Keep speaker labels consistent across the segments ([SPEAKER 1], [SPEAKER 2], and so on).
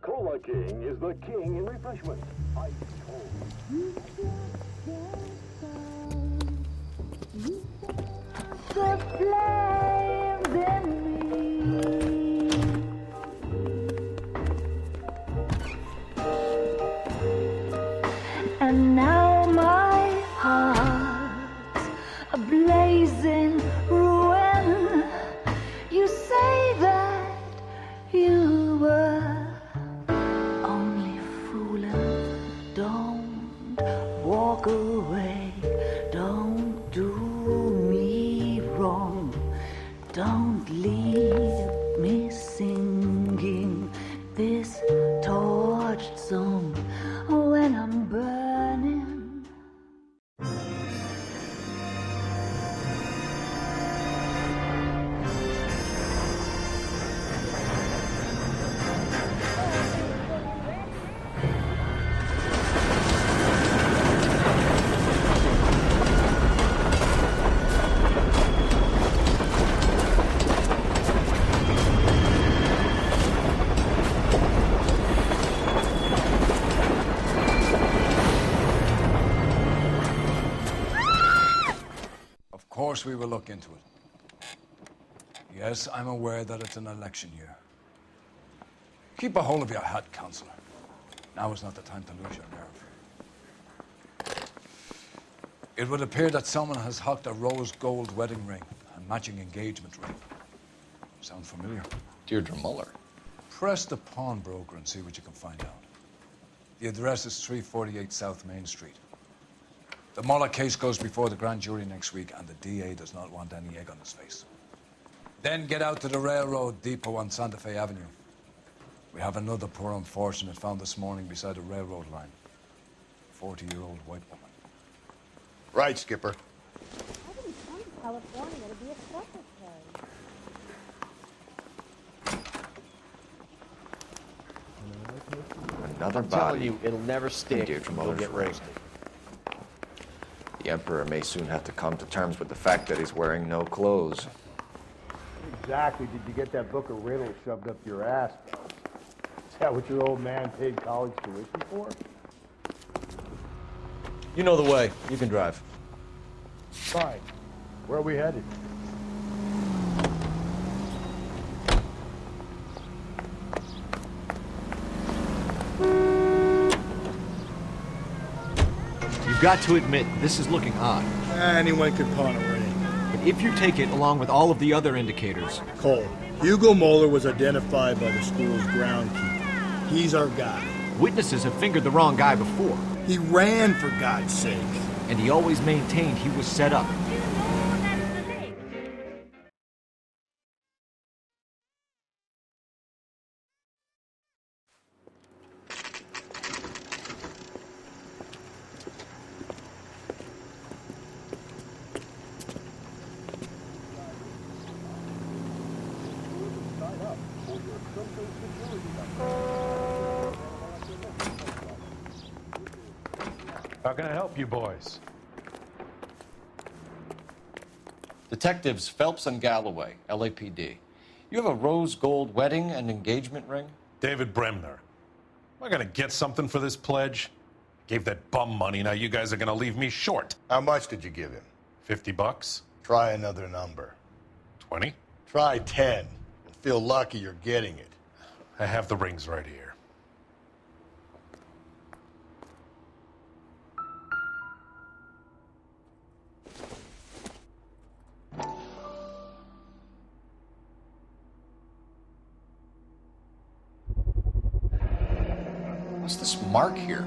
[SPEAKER 1] Cola King is the king in refreshments. Ice cold.
[SPEAKER 2] The flames in me. And now my heart's a blazing ruin. You say that you were only fooling. Don't walk away. Don't do me wrong. Don't leave me singing this torched song when I'm burning.
[SPEAKER 3] Of course we will look into it. Yes, I'm aware that it's an election year. Keep a hold of your hat, Counselor. Now is not the time to lose your nerve. It would appear that someone has hocked a rose gold wedding ring and matching engagement ring. Sound familiar?
[SPEAKER 4] Deirdre Muller.
[SPEAKER 3] Press the pawnbroker and see what you can find out. The address is 348 South Main Street. The Muller case goes before the grand jury next week, and the DA does not want any egg on his face. Then get out to the railroad depot on Santa Fe Avenue. We have another poor unfortunate found this morning beside a railroad line. 40-year-old white woman.
[SPEAKER 5] Right, Skipper.
[SPEAKER 6] I didn't come to California to be a secretary.
[SPEAKER 4] Another
[SPEAKER 7] I'm telling
[SPEAKER 4] body.
[SPEAKER 7] you, it'll never stick.
[SPEAKER 4] Deirdre
[SPEAKER 7] You'll
[SPEAKER 4] Muller's
[SPEAKER 7] get raped.
[SPEAKER 4] The Emperor may soon have to come to terms with the fact that he's wearing no clothes.
[SPEAKER 8] Exactly did you get that book of riddles shoved up your ass? Is that what your old man paid college tuition for?
[SPEAKER 7] You know the way. You can drive.
[SPEAKER 8] Fine. Where are we headed?
[SPEAKER 9] You've got to admit, this is looking odd.
[SPEAKER 8] Anyone could pawn a ring.
[SPEAKER 9] But if you take it along with all of the other indicators...
[SPEAKER 8] Cole, Hugo Moeller was identified by the school's groundkeeper. He's our guy.
[SPEAKER 9] Witnesses have fingered the wrong guy before.
[SPEAKER 8] He ran, for God's sake.
[SPEAKER 9] And he always maintained he was set up.
[SPEAKER 10] How can I help you boys?
[SPEAKER 4] Detectives Phelps and Galloway, LAPD. You have a rose gold wedding and engagement ring?
[SPEAKER 10] David Bremner. Am I gonna get something for this pledge? Gave that bum money, now you guys are gonna leave me short.
[SPEAKER 5] How much did you give him?
[SPEAKER 10] $50?
[SPEAKER 5] Try another number.
[SPEAKER 10] 20?
[SPEAKER 5] Try 10. You'll feel lucky you're getting it.
[SPEAKER 10] I have the rings right here.
[SPEAKER 4] What's this mark here?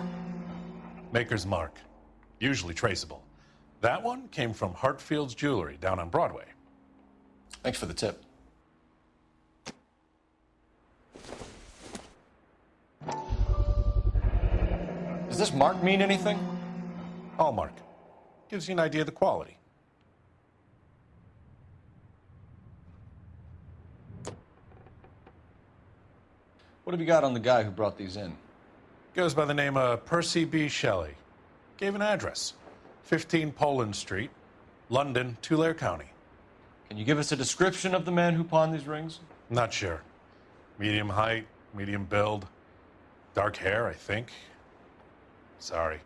[SPEAKER 10] Maker's mark. Usually traceable. That one came from Hartfield's Jewelry down on Broadway.
[SPEAKER 4] Thanks for the tip. Does this mark mean anything?
[SPEAKER 10] Hallmark. Gives you an idea of the quality.
[SPEAKER 4] What have you got on the guy who brought these in?
[SPEAKER 10] Goes by the name of Percy B. Shelley. Gave an address. 15 Poland Street, London, Tulare County.
[SPEAKER 4] Can you give us a description of the man who pawned these rings?
[SPEAKER 10] Not sure. Medium height, medium build. Dark hair, I think. Sorry.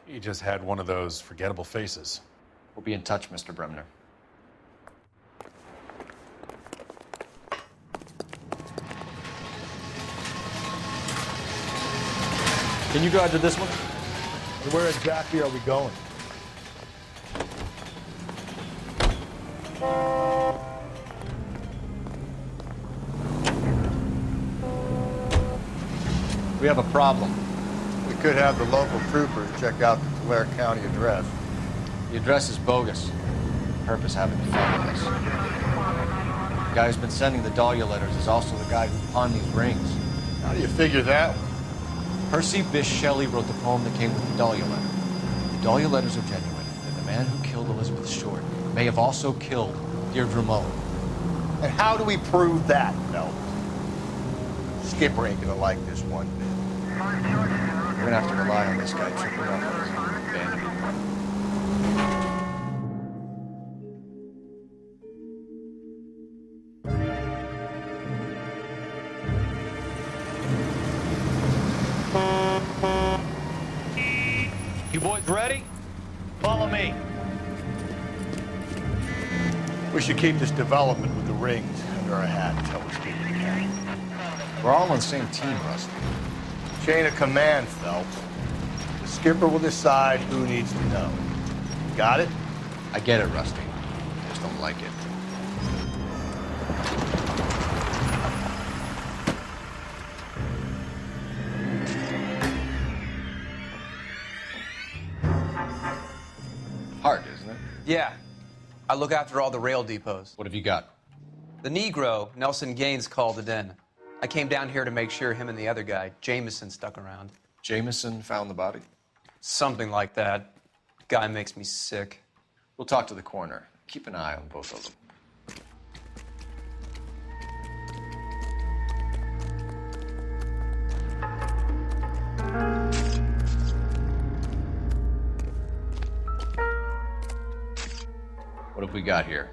[SPEAKER 10] He just had one of those forgettable faces.
[SPEAKER 4] We'll be in touch, Mr. Bremner.
[SPEAKER 7] Can you drive to this one?
[SPEAKER 8] And where exactly are we going?
[SPEAKER 4] We have a problem.
[SPEAKER 5] We could have the local troopers check out the Tulare County address.
[SPEAKER 4] The address is bogus. Purpose having fun with us. The guy who's been sending the Dahlia letters is also the guy who pawned these rings.
[SPEAKER 5] How do you figure that one?
[SPEAKER 4] Percy Bysshe Shelley wrote the poem that came with the Dahlia letter. The Dahlia letters are genuine, and the man who killed Elizabeth Short may have also killed Deirdre Mullen.
[SPEAKER 5] And how do we prove that, Phelps? Skipper ain't gonna like this one bit.
[SPEAKER 4] We're gonna have to rely on this guy tripping up on his own vanity.
[SPEAKER 7] You boys ready? Follow me.
[SPEAKER 5] We should keep this development with the rings under our hat until we speak to the county.
[SPEAKER 4] We're all on the same team, Rusty.
[SPEAKER 5] Chain of command, Phelps. The skipper will decide who needs to know. Got it?
[SPEAKER 4] I get it, Rusty. I just don't like it. Hard, isn't it?
[SPEAKER 11] Yeah. I look after all the rail depots.
[SPEAKER 4] What have you got?
[SPEAKER 11] The Negro, Nelson Gaines, called it in. I came down here to make sure him and the other guy, Jameson, stuck around.
[SPEAKER 4] Jameson found the body?
[SPEAKER 11] Something like that. Guy makes me sick.
[SPEAKER 4] We'll talk to the coroner. Keep an eye on both of them. What have we got here?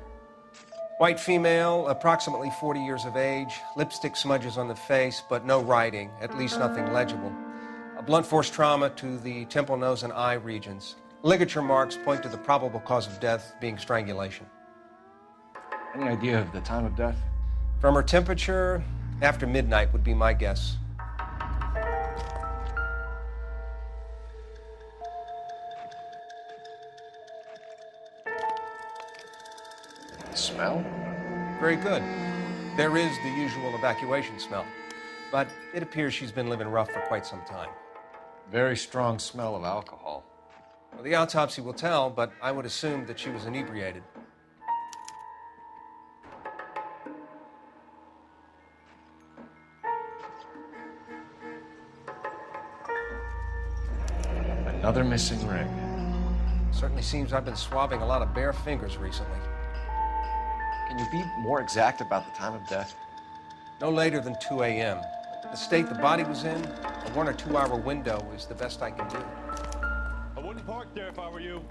[SPEAKER 12] White female, approximately 40 years of age, lipstick smudges on the face, but no writing, at least nothing legible. A blunt force trauma to the temple, nose, and eye regions. Ligature marks point to the probable cause of death being strangulation.
[SPEAKER 4] Any idea of the time of death?
[SPEAKER 12] From her temperature, after midnight would be my guess.
[SPEAKER 4] Smell?
[SPEAKER 12] Very good. There is the usual evacuation smell, but it appears she's been living rough for quite some time.
[SPEAKER 4] Very strong smell of alcohol.
[SPEAKER 12] Well, the autopsy will tell, but I would assume that she was inebriated.
[SPEAKER 4] Another missing ring.
[SPEAKER 12] Certainly seems I've been swabbing a lot of bare fingers recently.
[SPEAKER 4] Can you be more exact about the time of death?
[SPEAKER 12] No later than 2 a.m. The state the body was in, a 1 or 2 hour window is the best I can do.
[SPEAKER 7] I wouldn't park there if I were you.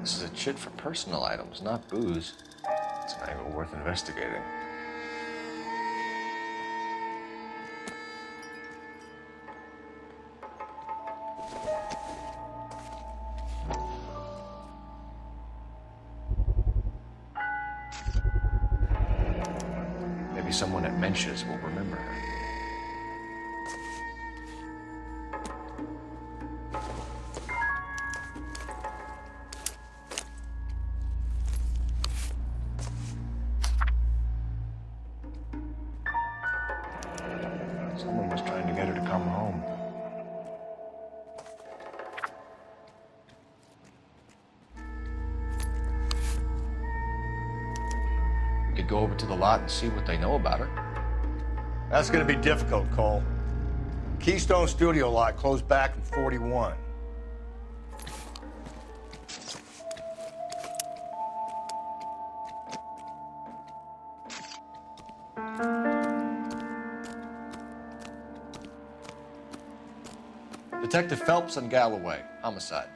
[SPEAKER 4] This is a chit for personal items, not booze. It's an angle worth investigating. Maybe someone at Mensch's will remember her. Someone was trying to get her to come home. We could go over to the lot and see what they know about her.
[SPEAKER 5] That's gonna be difficult, Cole. Keystone Studio lot closed back in 41.
[SPEAKER 4] Detective Phelps and Galloway, homicide.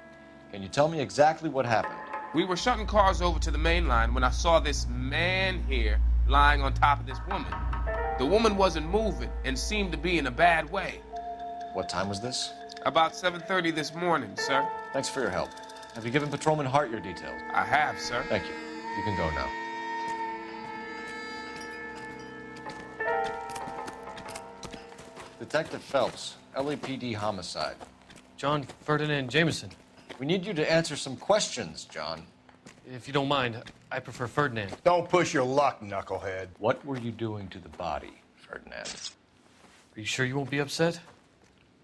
[SPEAKER 4] Can you tell me exactly what happened?
[SPEAKER 13] We were shutting cars over to the main line when I saw this man here lying on top of this woman. The woman wasn't moving and seemed to be in a bad way.
[SPEAKER 4] What time was this?
[SPEAKER 13] About 7:30 this morning, sir.
[SPEAKER 4] Thanks for your help. Have you given Patrolman Hart your details?
[SPEAKER 13] I have, sir.
[SPEAKER 4] Thank you. You can go now. Detective Phelps, LAPD homicide.
[SPEAKER 7] John Ferdinand Jameson.
[SPEAKER 4] We need you to answer some questions, John.
[SPEAKER 7] If you don't mind, I prefer Ferdinand.
[SPEAKER 5] Don't push your luck, knucklehead.
[SPEAKER 4] What were you doing to the body, Ferdinand?
[SPEAKER 7] Are you sure you won't be upset?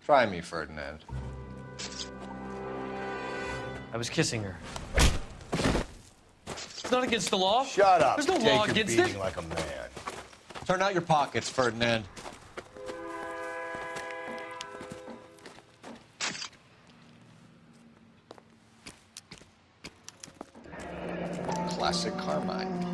[SPEAKER 4] Try me, Ferdinand.
[SPEAKER 7] I was kissing her. It's not against the law.
[SPEAKER 5] Shut up.
[SPEAKER 7] There's no
[SPEAKER 5] Take
[SPEAKER 7] law
[SPEAKER 5] your
[SPEAKER 7] against
[SPEAKER 5] beating
[SPEAKER 7] it.
[SPEAKER 5] like a man.
[SPEAKER 4] Turn out your pockets, Ferdinand. Classic Carmine.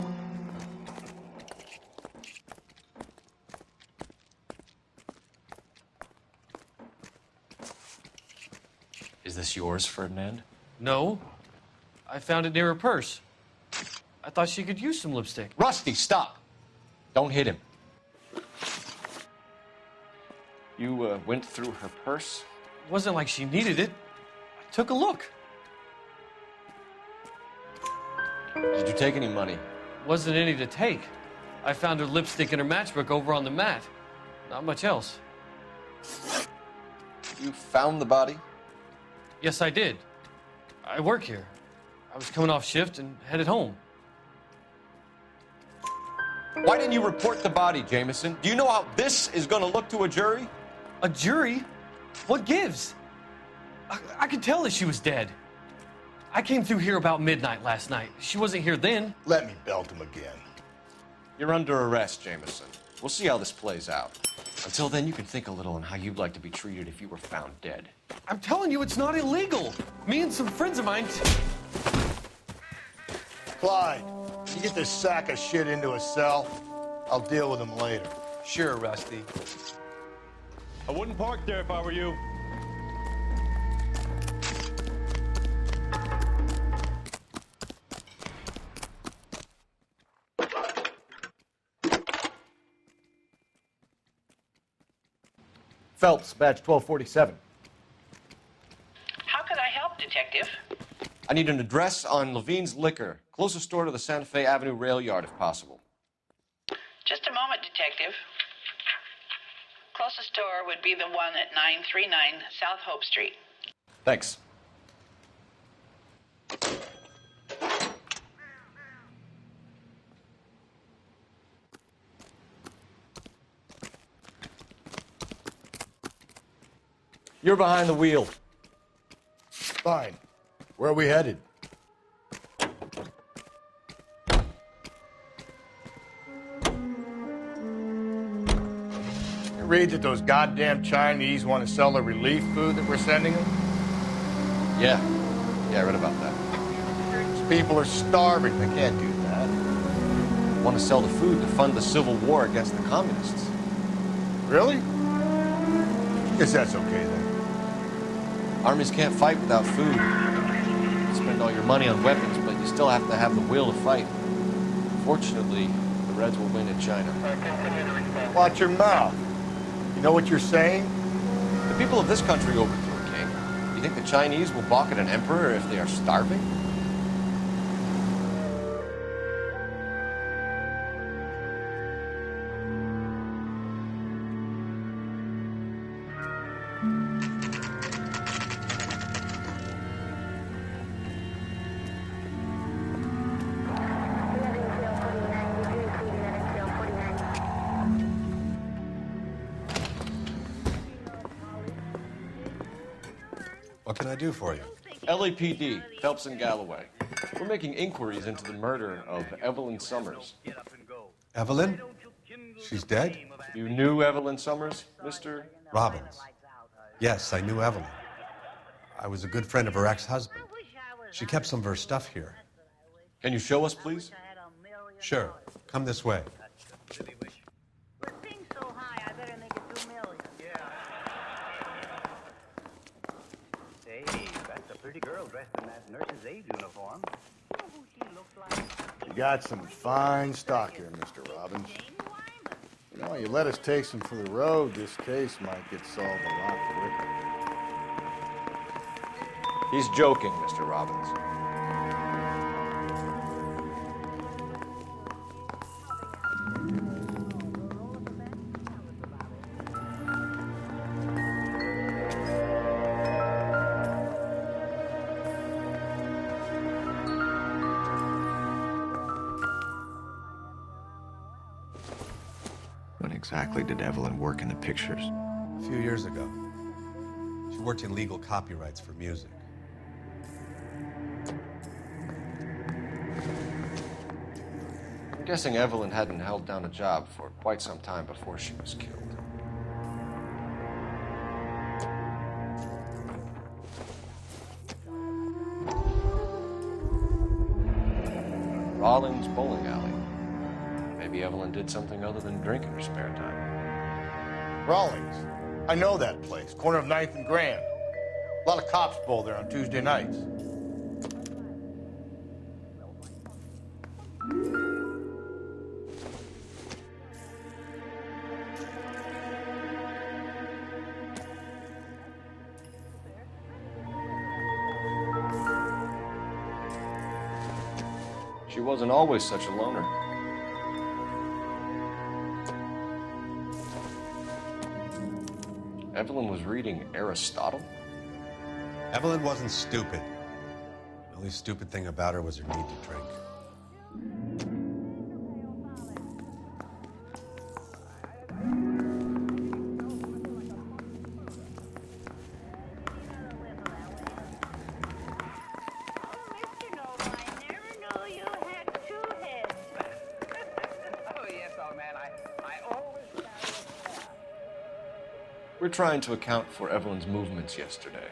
[SPEAKER 4] Is this yours, Ferdinand?
[SPEAKER 7] No. I found it near her purse. I thought she could use some lipstick.
[SPEAKER 4] Rusty, stop! Don't hit him. You went through her purse?
[SPEAKER 7] It wasn't like she needed it. I took a look.
[SPEAKER 4] Did you take any money?
[SPEAKER 7] Wasn't any to take. I found her lipstick and her matchbook over on the mat. Not much else.
[SPEAKER 4] You found the body?
[SPEAKER 7] Yes, I did. I work here. I was coming off shift and headed home.
[SPEAKER 4] Why didn't you report the body, Jameson? Do you know how this is going to look to a jury?
[SPEAKER 7] A jury? What gives? I could tell that she was dead. I came through here about midnight last night. She wasn't here then.
[SPEAKER 5] Let me belt him again.
[SPEAKER 4] You're under arrest, Jameson. We'll see how this plays out. Until then, you can think a little on how you'd like to be treated if you were found dead.
[SPEAKER 7] I'm telling you, it's not illegal. Me and some friends of mine...
[SPEAKER 5] Clyde, you get this sack of shit into a cell. I'll deal with him later.
[SPEAKER 11] Sure, Rusty.
[SPEAKER 7] I wouldn't park there if I were you.
[SPEAKER 9] Phelps, badge 1247.
[SPEAKER 14] How could I help, Detective?
[SPEAKER 4] I need an address on Levine's Liquor, closest store to the Santa Fe Avenue rail yard, if possible.
[SPEAKER 14] Just a moment, Detective. Closest store would be the one at 939 South Hope Street.
[SPEAKER 4] Thanks. You're behind the wheel.
[SPEAKER 5] Fine. Where are we headed? It reads that those goddamn Chinese want to sell the relief food that we're sending them.
[SPEAKER 4] Yeah, I read about that.
[SPEAKER 5] These people are starving. They can't do that.
[SPEAKER 4] Want to sell the food to fund the civil war against the communists.
[SPEAKER 5] Really? Guess that's okay then.
[SPEAKER 4] Armies can't fight without food. You spend all your money on weapons, but you still have to have the will to fight. Fortunately, the Reds will win in China.
[SPEAKER 5] Watch your mouth. You know what you're saying?
[SPEAKER 4] The people of this country overthrew a king. You think the Chinese will balk at an emperor if they are starving?
[SPEAKER 15] What can I do for you?
[SPEAKER 4] LAPD, Phelps and Galloway. We're making inquiries into the murder of Evelyn Summers.
[SPEAKER 15] Evelyn? She's dead?
[SPEAKER 4] You knew Evelyn Summers, Mr.
[SPEAKER 15] Robbins. Yes, I knew Evelyn. I was a good friend of her ex-husband. She kept some of her stuff here.
[SPEAKER 4] Can you show us, please?
[SPEAKER 15] Sure. Come this way.
[SPEAKER 1] pretty girl dressed in that nurse's aid uniform. You know who she looks like?
[SPEAKER 8] You got some fine stock here, Mr. Robbins. You know, you let us take some for the road, this case might get solved a lot quicker.
[SPEAKER 9] He's joking, Mr. Robbins. When exactly did Evelyn work in the pictures?
[SPEAKER 15] A few years ago. She worked in legal copyrights for music.
[SPEAKER 4] I'm guessing Evelyn hadn't held down a job for quite some time before she was killed. Rawlings Bowling Alley. Maybe Evelyn did something other than drink in her spare time.
[SPEAKER 5] Rawlings. I know that place. Corner of 9th and Grand. A lot of cops bowl there on Tuesday nights.
[SPEAKER 4] She wasn't always such a loner. Evelyn was reading Aristotle?
[SPEAKER 15] Evelyn wasn't stupid. The only stupid thing about her was her need to drink.
[SPEAKER 4] We're trying to account for Evelyn's movements yesterday.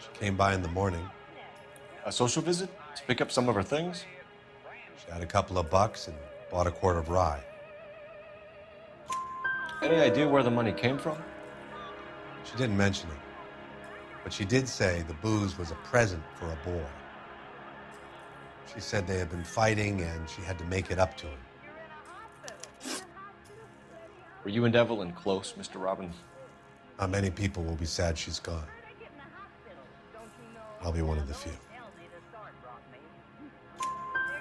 [SPEAKER 15] She came by in the morning.
[SPEAKER 4] A social visit? To pick up some of her things?
[SPEAKER 15] She had a couple of bucks and bought a quart of rye.
[SPEAKER 4] Any idea where the money came from?
[SPEAKER 15] She didn't mention it. But she did say the booze was a present for a boy. She said they had been fighting and she had to make it up to him.
[SPEAKER 4] Were you and Evelyn close, Mr. Robbins?
[SPEAKER 15] Not many people will be sad she's gone. I'll be one of the few.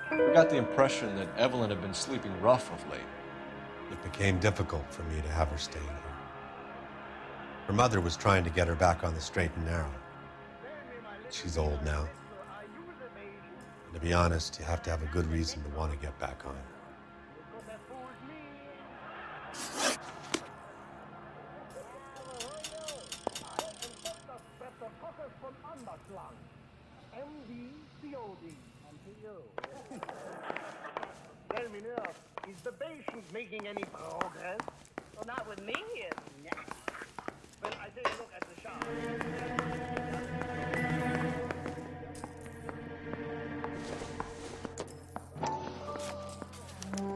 [SPEAKER 4] We got the impression that Evelyn had been sleeping rough of late.
[SPEAKER 15] It became difficult for me to have her staying here. Her mother was trying to get her back on the straight and narrow. She's old now. And to be honest, you have to have a good reason to want to get back on.
[SPEAKER 1] Tell me now, is the patient making any progress?
[SPEAKER 14] Well, not with me.
[SPEAKER 1] Well, I take a look at the shop.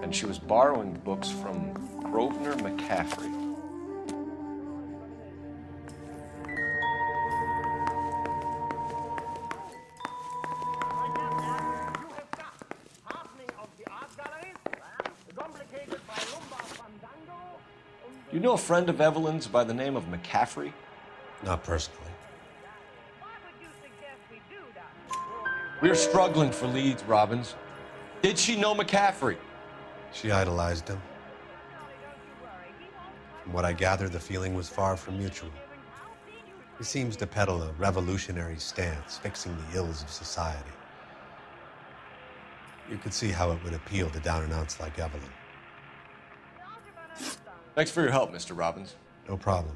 [SPEAKER 4] And she was borrowing books from Grosvenor McCaffrey. You know a friend of Evelyn's by the name of McCaffrey?
[SPEAKER 15] Not personally.
[SPEAKER 4] We're struggling for leads, Robbins. Did she know McCaffrey?
[SPEAKER 15] She idolized him. From what I gather, the feeling was far from mutual. He seems to peddle a revolutionary stance, fixing the ills of society. You could see how it would appeal to down-and-outs like Evelyn.
[SPEAKER 4] Thanks for your help, Mr. Robbins.
[SPEAKER 15] No problem.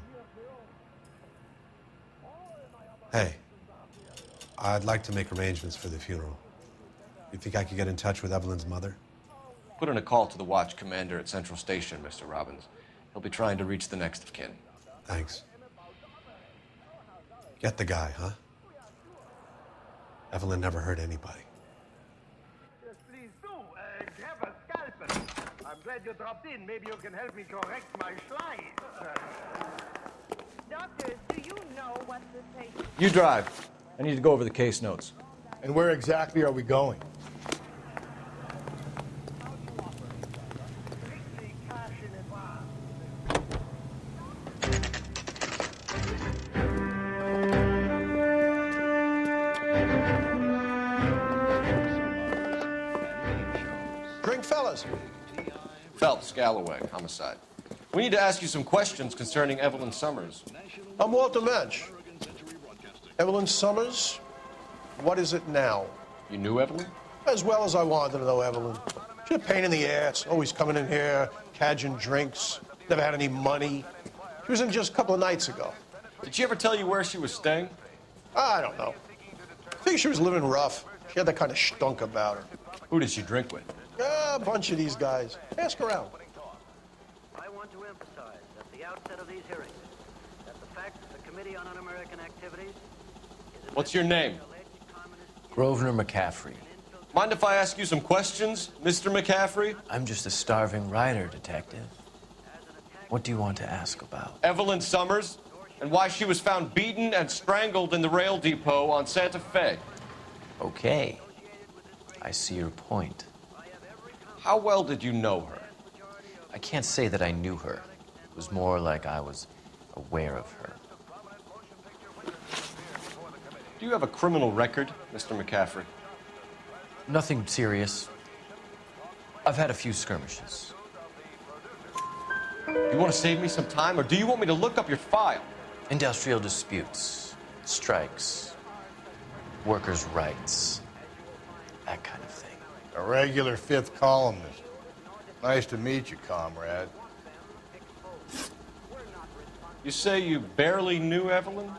[SPEAKER 15] Hey, I'd like to make arrangements for the funeral. You think I could get in touch with Evelyn's mother?
[SPEAKER 4] Put in a call to the watch commander at Central Station, Mr. Robbins. He'll be trying to reach the next of kin.
[SPEAKER 15] Thanks. Get the guy, huh? Evelyn never hurt anybody.
[SPEAKER 1] Yes, please do. Grab a scalpel. I'm glad you dropped in. Maybe you can help me correct my slides.
[SPEAKER 14] Doctor, do you know what this patient...
[SPEAKER 4] You drive. I need to go over the case notes.
[SPEAKER 8] And where exactly are we going?
[SPEAKER 5] Drink, fellas.
[SPEAKER 4] Phelps, Galloway, homicide. We need to ask you some questions concerning Evelyn Summers.
[SPEAKER 5] I'm Walter Mensch. Evelyn Summers? What is it now?
[SPEAKER 4] You knew Evelyn?
[SPEAKER 5] As well as I wanted to know Evelyn. She's a pain in the ass, always coming in here, cadging drinks, never had any money. She was in just a couple of nights ago.
[SPEAKER 4] Did she ever tell you where she was staying?
[SPEAKER 5] I don't know. I think she was living rough. She had that kind of stunk about her.
[SPEAKER 4] Who did she drink with?
[SPEAKER 5] A bunch of these guys. Ask around.
[SPEAKER 16] I want to emphasize at the outset of these hearings that the fact that the Committee on Un-American Activities is...
[SPEAKER 4] What's your name?
[SPEAKER 7] Grosvenor McCaffrey.
[SPEAKER 4] Mind if I ask you some questions, Mr. McCaffrey?
[SPEAKER 7] I'm just a starving writer, Detective. What do you want to ask about?
[SPEAKER 4] Evelyn Summers, and why she was found beaten and strangled in the rail depot on Santa Fe.
[SPEAKER 7] Okay. I see your point.
[SPEAKER 4] How well did you know her?
[SPEAKER 7] I can't say that I knew her. It was more like I was aware of her.
[SPEAKER 4] Do you have a criminal record, Mr. McCaffrey?
[SPEAKER 7] Nothing serious. I've had a few skirmishes.
[SPEAKER 4] You want to save me some time, or do you want me to look up your file?
[SPEAKER 7] Industrial disputes, strikes, workers' rights, that kind of thing.
[SPEAKER 8] A regular fifth columnist. Nice to meet you, comrade.
[SPEAKER 4] You say you barely knew Evelyn?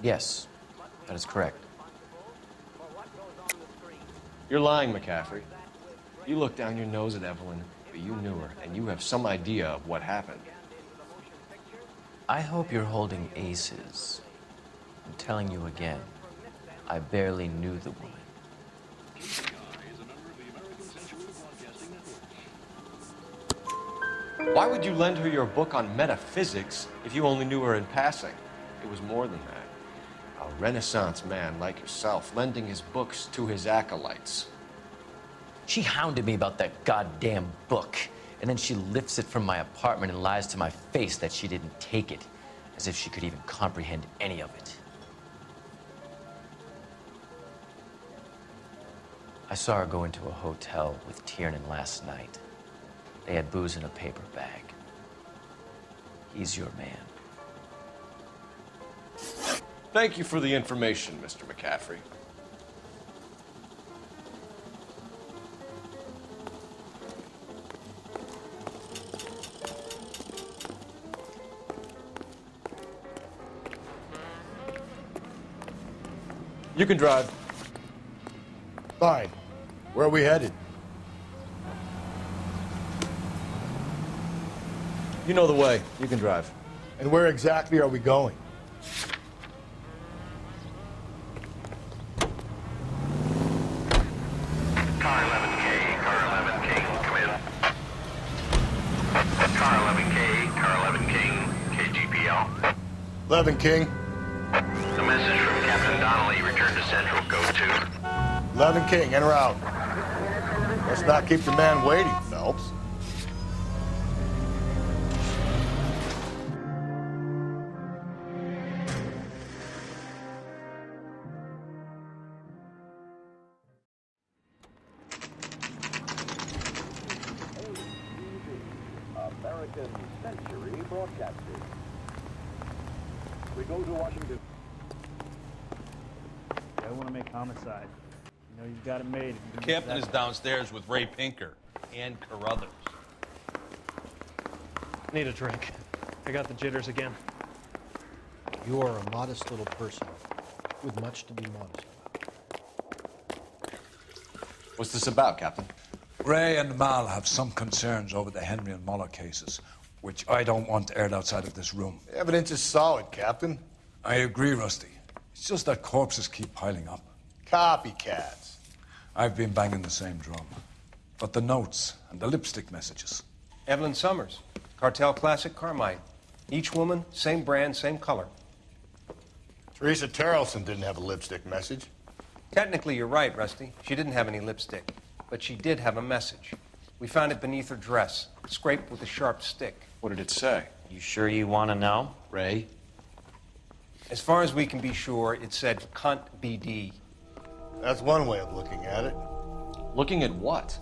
[SPEAKER 7] Yes, that is correct.
[SPEAKER 4] You're lying, McCaffrey. You look down your nose at Evelyn, but you knew her, and you have some idea of what happened.
[SPEAKER 7] I hope you're holding aces. I'm telling you again, I barely knew the woman.
[SPEAKER 4] Why would you lend her your book on metaphysics if you only knew her in passing? It was more than that. A Renaissance man like yourself lending his books to his acolytes.
[SPEAKER 7] She hounded me about that goddamn book, and then she lifts it from my apartment and lies to my face that she didn't take it, as if she could even comprehend any of it. I saw her go into a hotel with Tiernan last night. They had booze in a paper bag. He's your man.
[SPEAKER 4] Thank you for the information, Mr. McCaffrey. You can drive.
[SPEAKER 8] Fine. Where are we headed?
[SPEAKER 4] You know the way. You can drive.
[SPEAKER 8] And where exactly are we going?
[SPEAKER 1] Car 11K, car 11K, come in. Car 11K, car 11 King, KGPL.
[SPEAKER 8] 11 King.
[SPEAKER 1] A message from Captain Donnelly, return to Central, go to.
[SPEAKER 8] 11 King, en route. Let's not keep the man waiting, Phelps.
[SPEAKER 1] American Century Broadcasting. We go to Washington.
[SPEAKER 17] I want to make homicide. You know, you've got it made.
[SPEAKER 18] The captain is downstairs with Ray Pinker and Carruthers.
[SPEAKER 7] Need a drink. I got the jitters again.
[SPEAKER 9] You are a modest little person with much to be modest about.
[SPEAKER 4] What's this about, Captain?
[SPEAKER 3] Ray and Mal have some concerns over the Henry and Muller cases, which I don't want aired outside of this room.
[SPEAKER 8] The evidence is solid, Captain.
[SPEAKER 3] I agree, Rusty. It's just that corpses keep piling up.
[SPEAKER 8] Copycats.
[SPEAKER 3] I've been banging the same drum. But the notes and the lipstick messages.
[SPEAKER 12] Evelyn Summers, Cartel Classic Carmine. Each woman, same brand, same color.
[SPEAKER 8] Teresa Terrelson didn't have a lipstick message.
[SPEAKER 12] Technically, you're right, Rusty. She didn't have any lipstick, but she did have a message. We found it beneath her dress, scraped with a sharp stick.
[SPEAKER 4] What did it say?
[SPEAKER 7] You sure you want to know?
[SPEAKER 4] Ray?
[SPEAKER 12] As far as we can be sure, it said cunt BD.
[SPEAKER 8] That's one way of looking at it.
[SPEAKER 4] Looking at what?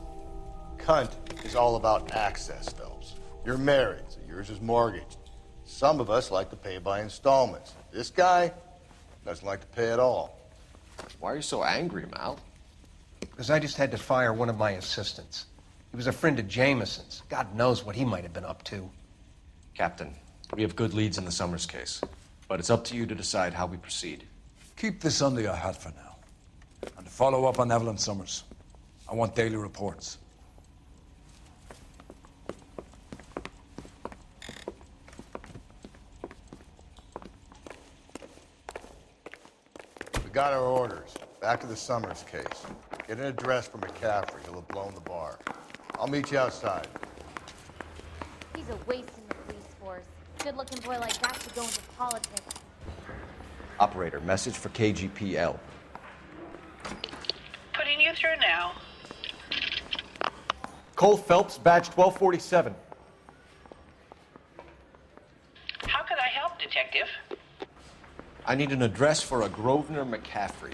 [SPEAKER 8] Cunt is all about access, Phelps. You're married, so yours is mortgaged. Some of us like to pay by installments. This guy doesn't like to pay at all.
[SPEAKER 4] Why are you so angry, Mal?
[SPEAKER 12] Because I just had to fire one of my assistants. He was a friend of Jameson's. God knows what he might have been up to.
[SPEAKER 4] Captain, we have good leads in the Summers case, but it's up to you to decide how we proceed.
[SPEAKER 3] Keep this under your hat for now. And to follow up on Evelyn Summers, I want daily reports.
[SPEAKER 8] We got our orders. Back to the Summers case. Get an address for McCaffrey. He'll have blown the bar. I'll meet you outside.
[SPEAKER 6] He's a waste in the police force. Good-looking boy like that should go into politics.
[SPEAKER 4] Operator, message for KGPL.
[SPEAKER 14] Putting you through now.
[SPEAKER 4] Cole Phelps, badge 1247.
[SPEAKER 14] How could I help, Detective?
[SPEAKER 4] I need an address for a Grosvenor McCaffrey.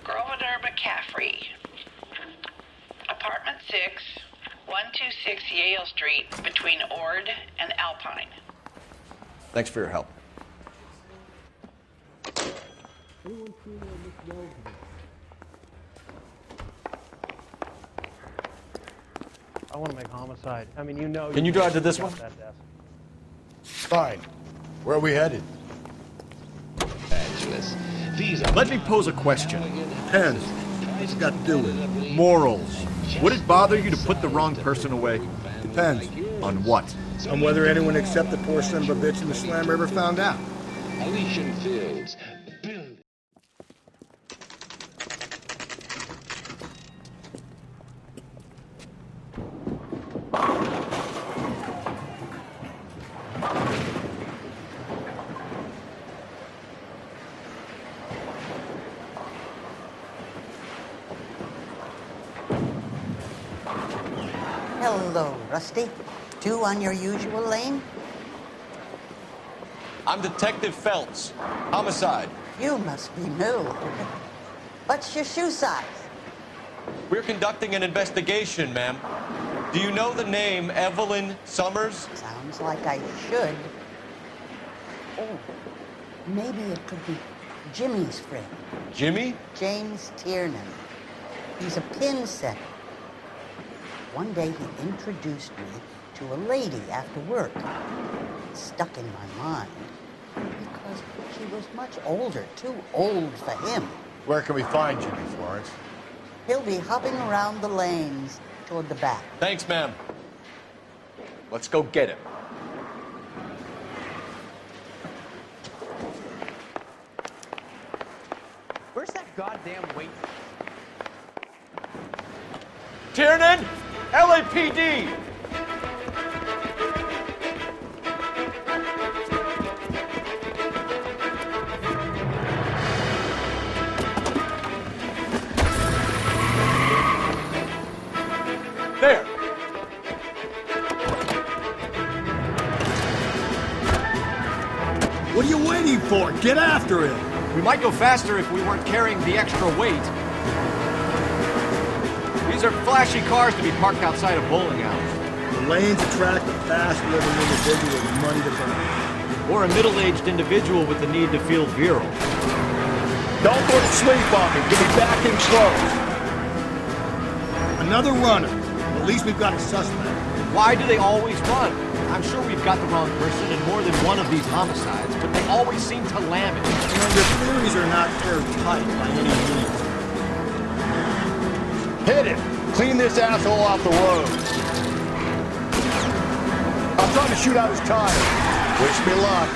[SPEAKER 14] Grosvenor McCaffrey. Apartment 6, 126 Yale Street, between Ord and Alpine.
[SPEAKER 4] Thanks for your help.
[SPEAKER 17] I want to make homicide. I mean, you know.
[SPEAKER 4] Can you drive to this one?
[SPEAKER 8] Fine. Where are we headed?
[SPEAKER 19] Let me pose a question. Depends. What's it got to do with it? Morals. Would it bother you to put the wrong person away?
[SPEAKER 8] Depends.
[SPEAKER 19] On what?
[SPEAKER 8] On whether anyone except the poor son of a bitch in the slammer ever found out.
[SPEAKER 20] Elysian Fields.
[SPEAKER 21] Hello, Rusty. Two on your usual lane?
[SPEAKER 4] I'm Detective Phelps. Homicide.
[SPEAKER 21] You must be new. What's your shoe size?
[SPEAKER 4] We're conducting an investigation, ma'am. Do you know the name Evelyn Summers?
[SPEAKER 21] Sounds like I should. Oh, maybe it could be Jimmy's friend.
[SPEAKER 4] Jimmy?
[SPEAKER 21] James Tiernan. He's a pin setter. One day he introduced me to a lady after work. It stuck in my mind because she was much older, too old for him.
[SPEAKER 8] Where can we find Jimmy, Florence?
[SPEAKER 21] He'll be hopping around the lanes toward the back.
[SPEAKER 4] Thanks, ma'am. Let's go get him.
[SPEAKER 11] Where's that goddamn wait?
[SPEAKER 4] Tiernan! LAPD! There!
[SPEAKER 19] What are you waiting for? Get after him!
[SPEAKER 22] We might go faster if we weren't carrying the extra weight. These are flashy cars to be parked outside of bowling alleys.
[SPEAKER 19] The lanes attract a fast-living individual with money to burn.
[SPEAKER 22] Or a middle-aged individual with the need to feel virile.
[SPEAKER 19] Don't go to sleep on me. Get me back in close. Another runner. At least we've got a suspect.
[SPEAKER 22] Why do they always run? I'm sure we've got the wrong person in more than one of these homicides, but they always seem to lam it.
[SPEAKER 19] And their theories are not airtight by any means.
[SPEAKER 8] Hit him! Clean this asshole off the road. I'm trying to shoot out his tire. Wish me luck.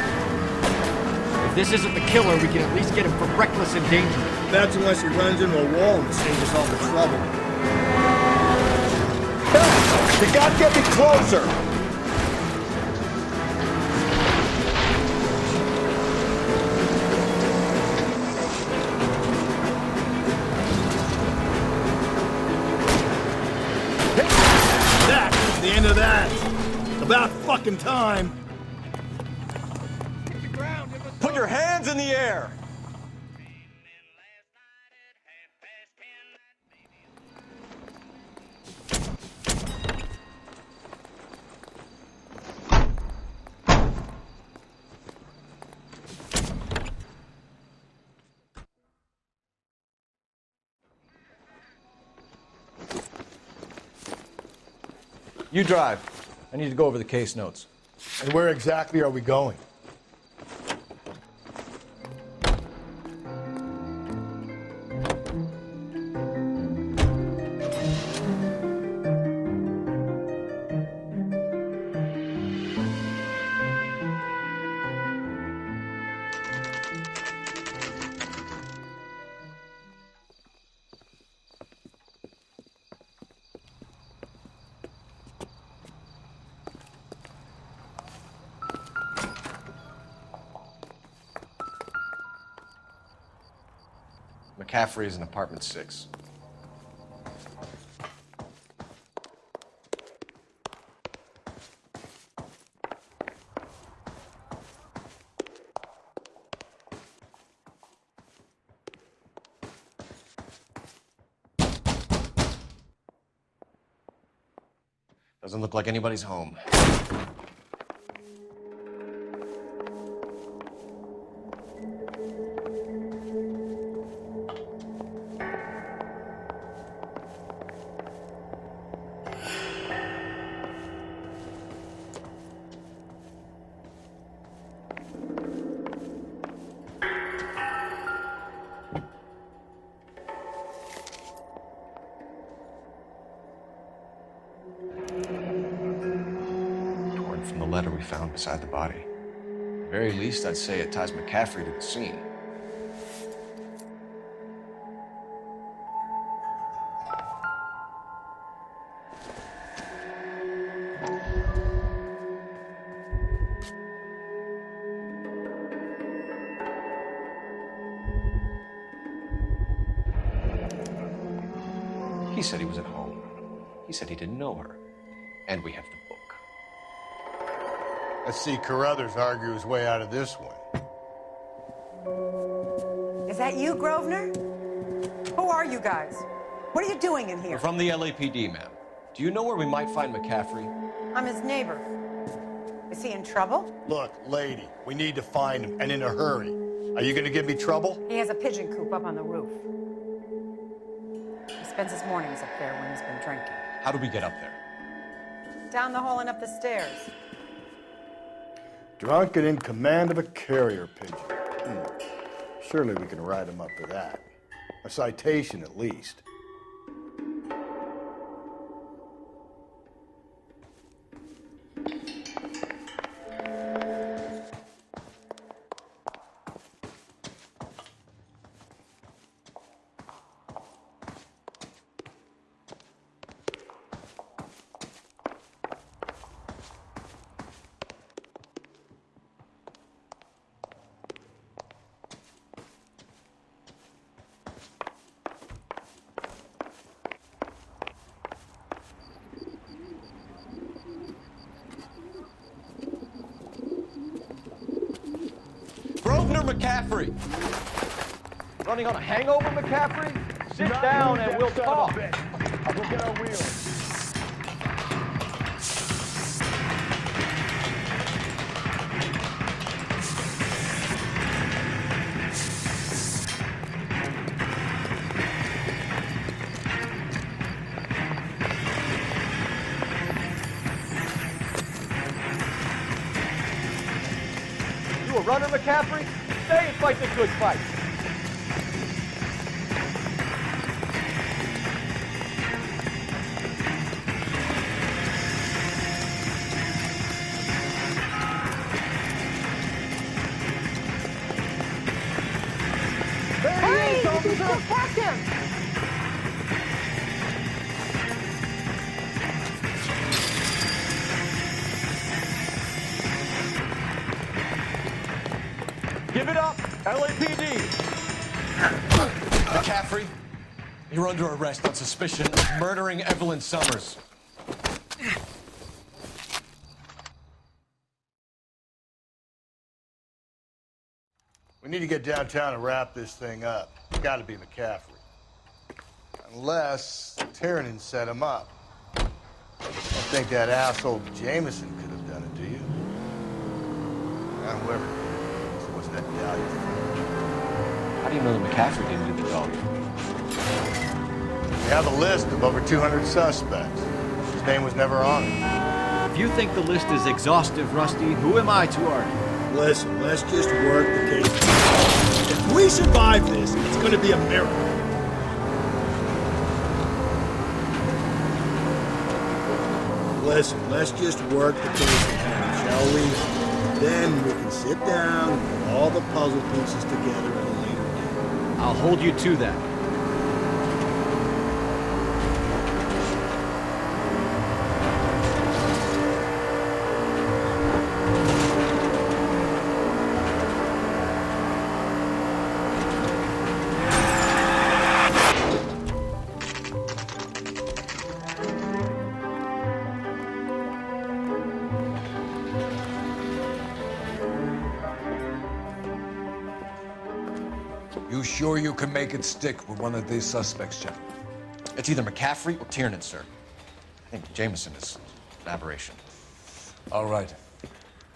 [SPEAKER 22] If this isn't the killer, we can at least get him for reckless endangerment.
[SPEAKER 19] That's unless he runs into a wall and saves us all the trouble.
[SPEAKER 8] Hey, you gotta get me closer!
[SPEAKER 19] the end of that. About fucking time.
[SPEAKER 22] Put your hands in the air! You drive. I need to go over the case notes.
[SPEAKER 8] And where exactly are we going?
[SPEAKER 4] McCaffrey is in apartment 6. Doesn't look like anybody's home. From the letter we found beside the body. At the very least, I'd say it ties McCaffrey to the scene. He said he was at home. He said he didn't know her. And we have the book.
[SPEAKER 8] Let's see Carruthers argue his way out of this one.
[SPEAKER 2] Is that you, Grosvenor? Who are you guys? What are you doing in here?
[SPEAKER 4] We're from the LAPD, ma'am. Do you know where we might find McCaffrey?
[SPEAKER 2] I'm his neighbor. Is he in trouble?
[SPEAKER 8] Look, lady, we need to find him, and in a hurry. Are you gonna give me trouble?
[SPEAKER 2] He has a pigeon coop up on the roof. He spends his mornings up there when he's been drinking.
[SPEAKER 4] How do we get up there?
[SPEAKER 2] Down the hall and up the stairs.
[SPEAKER 8] Drunk and in command of a carrier pigeon. Surely we can write him up for that. A citation, at least.
[SPEAKER 22] Grosvenor McCaffrey! Running on a hangover, McCaffrey? Sit down and we'll talk.
[SPEAKER 1] I'll go get our wheels.
[SPEAKER 22] You a runner, McCaffrey? Stay and fight the good fight.
[SPEAKER 2] Hey, officer! Catch him!
[SPEAKER 22] Give it up, LAPD!
[SPEAKER 4] McCaffrey, you're under arrest on suspicion of murdering Evelyn Summers.
[SPEAKER 8] We need to get downtown and wrap this thing up. It's got to be McCaffrey. Unless Tiernan set him up. I don't think that asshole Jameson could have done it, do you? Whoever did it, so what's that value?
[SPEAKER 4] How do you know that McCaffrey didn't do the dog?
[SPEAKER 8] We have a list of over 200 suspects. His name was never on it.
[SPEAKER 22] If you think the list is exhaustive, Rusty, who am I to argue?
[SPEAKER 19] Listen, let's just work the case. If we survive this, it's going to be a miracle. Listen, let's just work the case, shall we? Then we can sit down and put all the puzzle pieces together at a later date.
[SPEAKER 22] I'll hold you to that.
[SPEAKER 3] You sure you can make it stick with one of these suspects, gentlemen?
[SPEAKER 4] It's either McCaffrey or Tiernan, sir. I think Jameson is an aberration.
[SPEAKER 3] All right.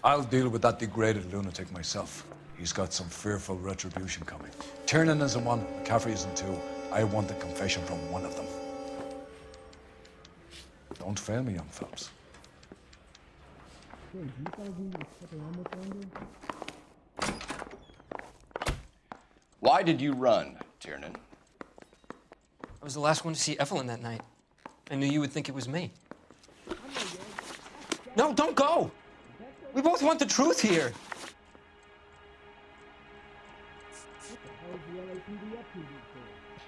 [SPEAKER 3] I'll deal with that degraded lunatic myself. He's got some fearful retribution coming. Tiernan isn't one, McCaffrey isn't two. I want a confession from one of them. Don't fail me, young fellows.
[SPEAKER 4] Why did you run, Tiernan?
[SPEAKER 10] I was the last one to see Evelyn that night. I knew you would think it was me. No, don't go! We both want the truth here.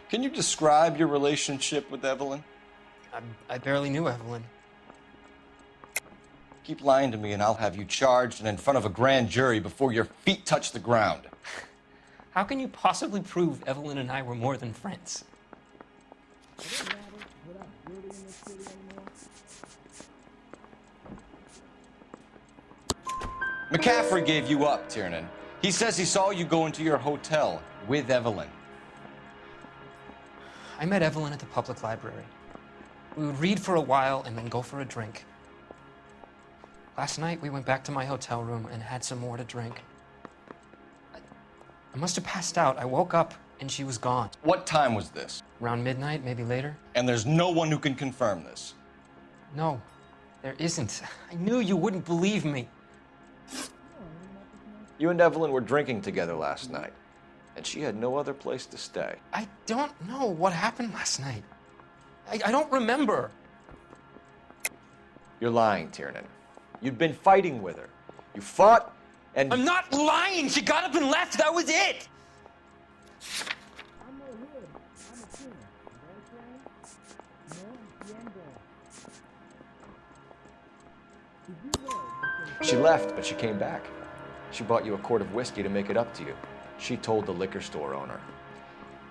[SPEAKER 4] Can you describe your relationship with Evelyn?
[SPEAKER 10] I barely knew Evelyn.
[SPEAKER 4] Keep lying to me and I'll have you charged and in front of a grand jury before your feet touch the ground.
[SPEAKER 10] How can you possibly prove Evelyn and I were more than friends?
[SPEAKER 4] McCaffrey gave you up, Tiernan. He says he saw you go into your hotel with Evelyn.
[SPEAKER 10] I met Evelyn at the public library. We would read for a while and then go for a drink. Last night, we went back to my hotel room and had some more to drink. I must have passed out. I woke up and she was gone.
[SPEAKER 4] What time was this?
[SPEAKER 10] Around midnight, maybe later.
[SPEAKER 4] And there's no one who can confirm this?
[SPEAKER 10] No, there isn't. I knew you wouldn't believe me.
[SPEAKER 4] You and Evelyn were drinking together last night, and she had no other place to stay.
[SPEAKER 10] I don't know what happened last night. I don't remember.
[SPEAKER 4] You're lying, Tiernan. You'd been fighting with her. You fought, and...
[SPEAKER 10] I'm not lying! She got up and left! That was it!
[SPEAKER 4] She left, but she came back. She bought you a quart of whiskey to make it up to you. She told the liquor store owner.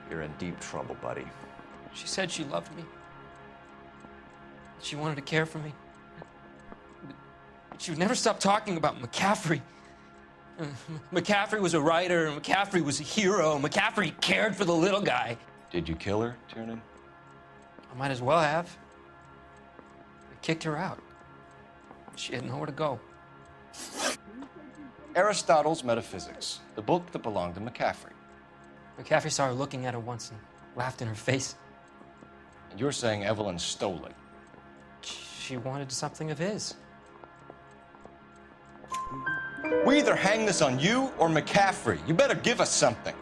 [SPEAKER 4] You're in deep trouble, buddy.
[SPEAKER 10] She said she loved me. She wanted to care for me. But she would never stop talking about McCaffrey. McCaffrey was a writer, McCaffrey was a hero, McCaffrey cared for the little guy.
[SPEAKER 4] Did you kill her, Tiernan?
[SPEAKER 10] I might as well have. I kicked her out. She had nowhere to go.
[SPEAKER 4] Aristotle's Metaphysics, the book that belonged to McCaffrey.
[SPEAKER 10] McCaffrey saw her looking at her once and laughed in her face.
[SPEAKER 4] And you're saying Evelyn stole it?
[SPEAKER 10] She wanted something of his.
[SPEAKER 4] We either hang this on you or McCaffrey. You better give us something.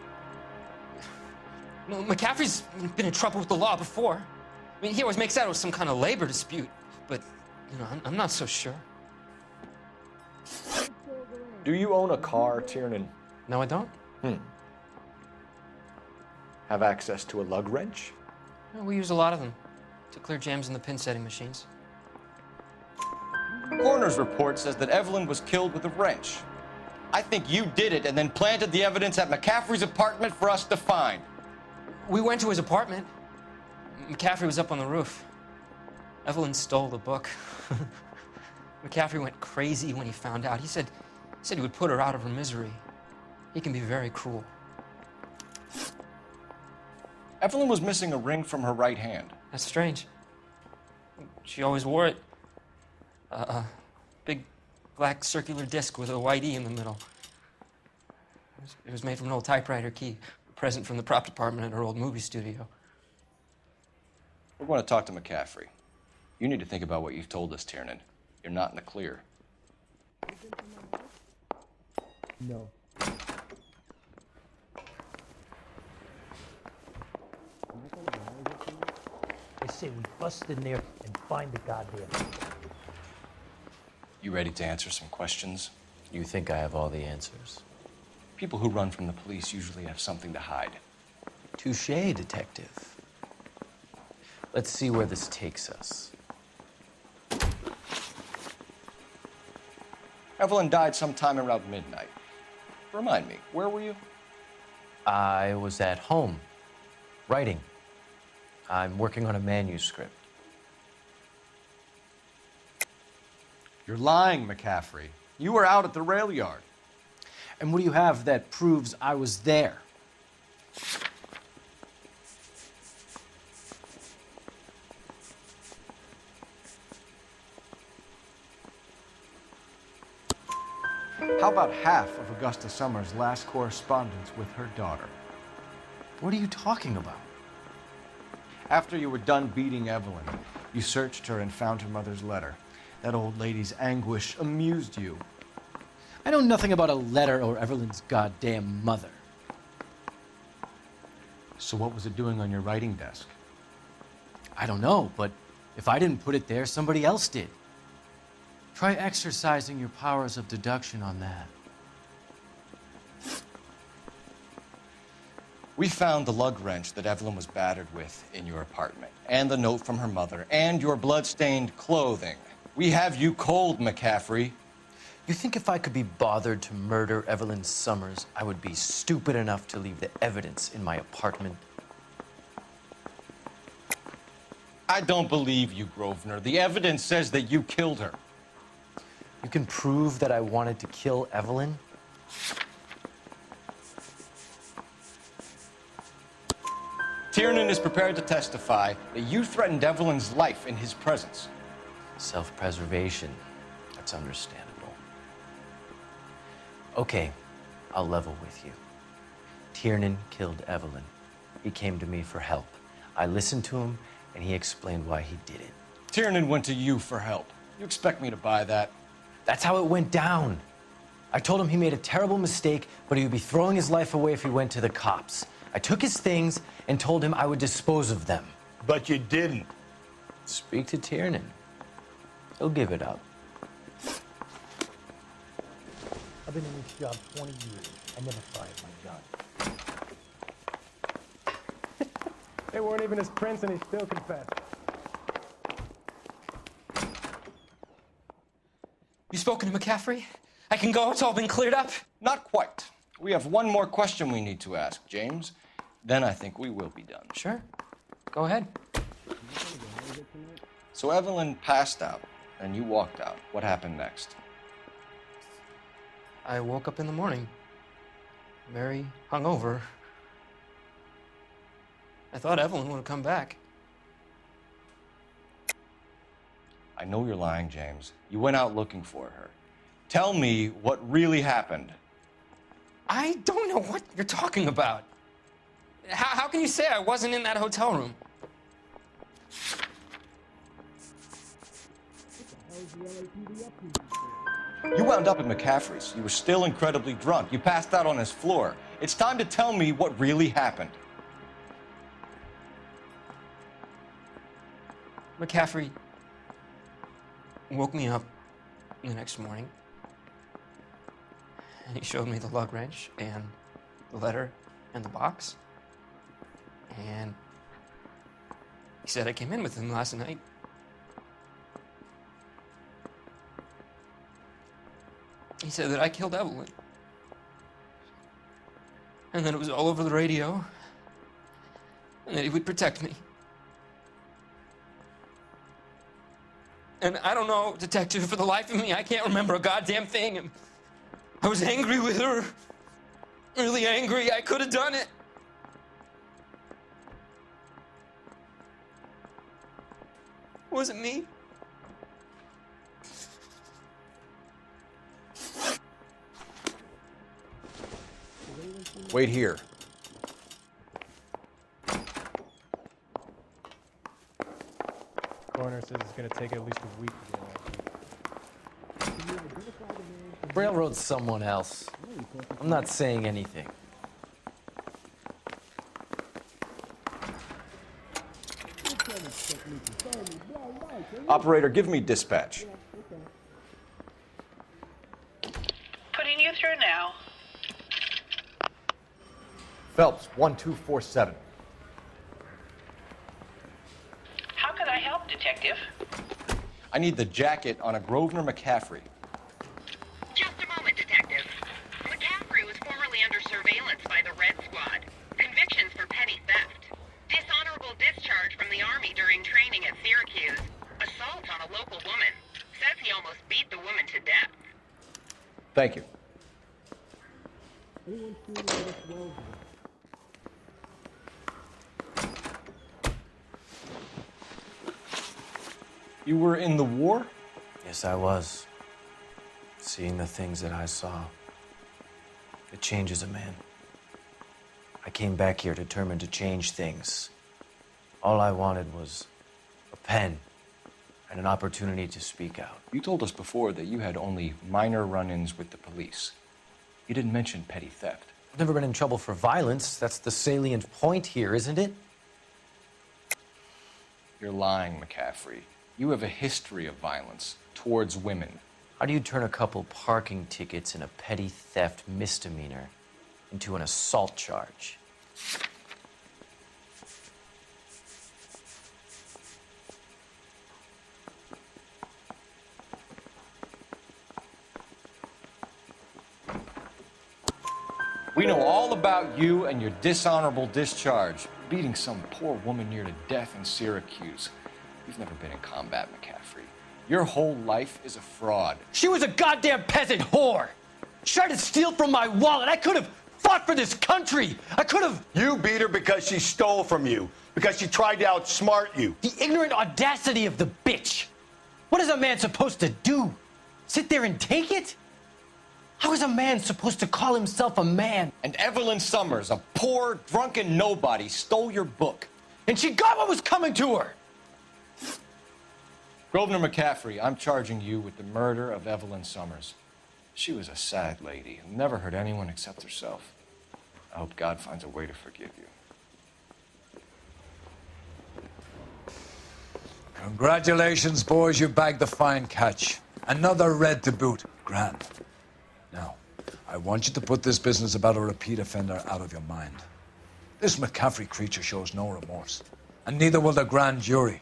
[SPEAKER 10] Well, McCaffrey's been in trouble with the law before. I mean, he always makes out it was some kind of labor dispute, but, you know, I'm not so sure.
[SPEAKER 4] Do you own a car, Tiernan?
[SPEAKER 10] No, I don't.
[SPEAKER 4] Have access to a lug wrench?
[SPEAKER 10] No, we use a lot of them to clear jams in the pin setting machines.
[SPEAKER 4] Coroner's report says that Evelyn was killed with a wrench. I think you did it and then planted the evidence at McCaffrey's apartment for us to find.
[SPEAKER 10] We went to his apartment. McCaffrey was up on the roof. Evelyn stole the book. McCaffrey went crazy when he found out. He said he would put her out of her misery. He can be very cruel.
[SPEAKER 4] Evelyn was missing a ring from her right hand.
[SPEAKER 10] That's strange. She always wore it. Big black circular disc with a white E in the middle. It was made from an old typewriter key, a present from the prop department at her old movie studio.
[SPEAKER 4] We're going to talk to McCaffrey. You need to think about what you've told us, Tiernan. You're not in the clear.
[SPEAKER 17] No.
[SPEAKER 13] I say we bust in there and find the goddamn.
[SPEAKER 4] You ready to answer some questions?
[SPEAKER 7] You think I have all the answers?
[SPEAKER 4] People who run from the police usually have something to hide.
[SPEAKER 7] Touché, detective. Let's see where this takes us.
[SPEAKER 4] Evelyn died sometime around midnight. Remind me, where were you?
[SPEAKER 7] I was at home, writing. I'm working on a manuscript.
[SPEAKER 22] You're lying, McCaffrey. You were out at the rail yard.
[SPEAKER 7] And what do you have that proves I was there?
[SPEAKER 22] How about half of Augusta Summers' last correspondence with her daughter?
[SPEAKER 7] What are you talking about?
[SPEAKER 22] After you were done beating Evelyn, you searched her and found her mother's letter. That old lady's anguish amused you.
[SPEAKER 7] I know nothing about a letter or Evelyn's goddamn mother.
[SPEAKER 22] So what was it doing on your writing desk?
[SPEAKER 7] I don't know, but if I didn't put it there, somebody else did. Try exercising your powers of deduction on that.
[SPEAKER 4] We found the lug wrench that Evelyn was battered with in your apartment, and the note from her mother, and your blood-stained clothing. We have you cold, McCaffrey.
[SPEAKER 7] You think if I could be bothered to murder Evelyn Summers, I would be stupid enough to leave the evidence in my apartment?
[SPEAKER 4] I don't believe you, Grosvenor. The evidence says that you killed her.
[SPEAKER 7] You can prove that I wanted to kill Evelyn?
[SPEAKER 4] Tiernan is prepared to testify that you threatened Evelyn's life in his presence.
[SPEAKER 7] Self-preservation. That's understandable. Okay, I'll level with you. Tiernan killed Evelyn. He came to me for help. I listened to him, and he explained why he did it.
[SPEAKER 4] Tiernan went to you for help. You expect me to buy that?
[SPEAKER 7] That's how it went down. I told him he made a terrible mistake, but he would be throwing his life away if he went to the cops. I took his things and told him I would dispose of them.
[SPEAKER 19] But you didn't.
[SPEAKER 7] Speak to Tiernan. He'll give it up.
[SPEAKER 13] I've been in this job 20 years. I never fired my gun.
[SPEAKER 1] They weren't even his prints, and he still confessed.
[SPEAKER 10] You spoken to McCaffrey? I can go? It's all been cleared up?
[SPEAKER 4] Not quite. We have one more question we need to ask, James. Then I think we will be done.
[SPEAKER 10] Sure. Go ahead.
[SPEAKER 4] So Evelyn passed out, and you walked out. What happened next?
[SPEAKER 10] I woke up in the morning, very hungover. I thought Evelyn would have come back.
[SPEAKER 4] I know you're lying, James. You went out looking for her. Tell me what really happened.
[SPEAKER 10] I don't know what you're talking about. How can you say I wasn't in that hotel room?
[SPEAKER 4] You wound up at McCaffrey's. You were still incredibly drunk. You passed out on his floor. It's time to tell me what really happened.
[SPEAKER 10] McCaffrey woke me up the next morning, and he showed me the lug wrench and the letter and the box. And he said I came in with him last night. He said that I killed Evelyn. And that it was all over the radio. And that he would protect me. And I don't know, detective, for the life of me, I can't remember a goddamn thing. And I was angry with her. really angry. I could have done it. It wasn't me.
[SPEAKER 4] Wait here.
[SPEAKER 5] Coroner says it's going to take at least a week to get out.
[SPEAKER 7] Railroad someone else. I'm not saying anything.
[SPEAKER 4] Operator, give me dispatch.
[SPEAKER 14] Putting you through now.
[SPEAKER 22] Phelps, 1247.
[SPEAKER 14] How could I help, Detective?
[SPEAKER 4] I need the jacket on a Grosvenor McCaffrey.
[SPEAKER 14] Just a moment, Detective. McCaffrey was formerly under surveillance by the Red Squad. Convictions for petty theft. Dishonorable discharge from the Army during training at Syracuse. Assault on a local woman. Says he almost beat the woman to death.
[SPEAKER 4] Thank you. You were in the war?
[SPEAKER 7] Yes, I was. Seeing the things that I saw. It changes a man. I came back here determined to change things. All I wanted was a pen and an opportunity to speak out.
[SPEAKER 4] You told us before that you had only minor run-ins with the police. You didn't mention petty theft.
[SPEAKER 7] I've never been in trouble for violence. That's the salient point here, isn't it?
[SPEAKER 4] You're lying, McCaffrey. You have a history of violence towards women.
[SPEAKER 7] How do you turn a couple parking tickets and a petty theft misdemeanor into an assault charge?
[SPEAKER 4] We know all about you and your dishonorable discharge, beating some poor woman near to death in Syracuse. You've never been in combat, McCaffrey. Your whole life is a fraud.
[SPEAKER 7] She was a goddamn peasant whore! She tried to steal from my wallet. I could have fought for this country. I could have...
[SPEAKER 8] You beat her because she stole from you, because she tried to outsmart you.
[SPEAKER 7] The ignorant audacity of the bitch. What is a man supposed to do? Sit there and take it? How is a man supposed to call himself a man?
[SPEAKER 4] And Evelyn Summers, a poor, drunken nobody, stole your book.
[SPEAKER 7] And she got what was coming to her.
[SPEAKER 4] Grosvenor McCaffrey, I'm charging you with the murder of Evelyn Summers. She was a sad lady who never hurt anyone except herself. I hope God finds a way to forgive you.
[SPEAKER 3] Congratulations, boys. You bagged the fine catch. Another red to boot. Grand. Now, I want you to put this business about a repeat offender out of your mind. This McCaffrey creature shows no remorse, and neither will the grand jury.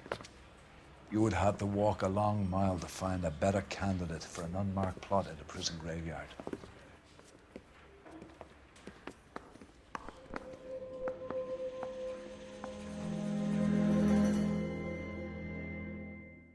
[SPEAKER 3] You would have to walk a long mile to find a better candidate for an unmarked plot in the prison graveyard.